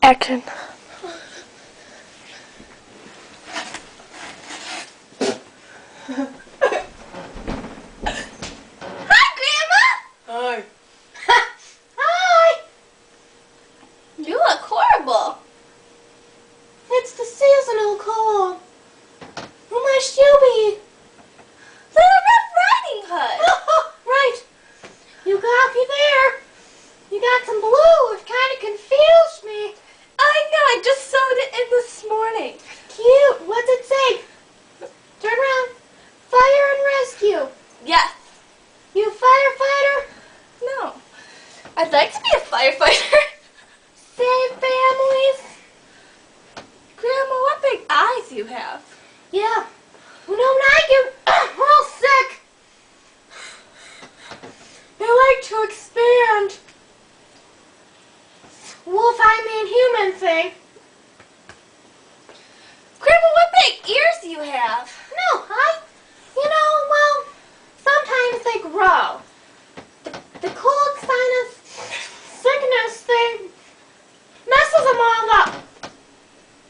Action. Hi, Grandma! Hi. Hi! You look horrible. It's the seasonal cold. Who must you be? Little Red Riding Hood. Right. You got me there. You got some blue. It kind of confused me. I know. I just sewed it in this morning. Cute. What's it say? Turn around. Fire and rescue. Yes. You a firefighter? No. I'd like to be a firefighter. Save families. Grandma, what big eyes you have. Yeah. Well, no, when I get real sick, they like to expand. Wolf, I mean human thing. Grandma, what big ears do you have? No, well, sometimes they grow. The cold sinus sickness thing messes them all up.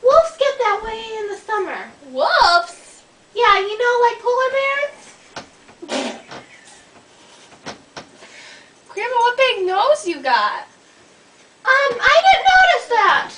Wolves get that way in the summer. Wolves? Yeah, like polar bears? Grandma, what big nose you got? I didn't notice that.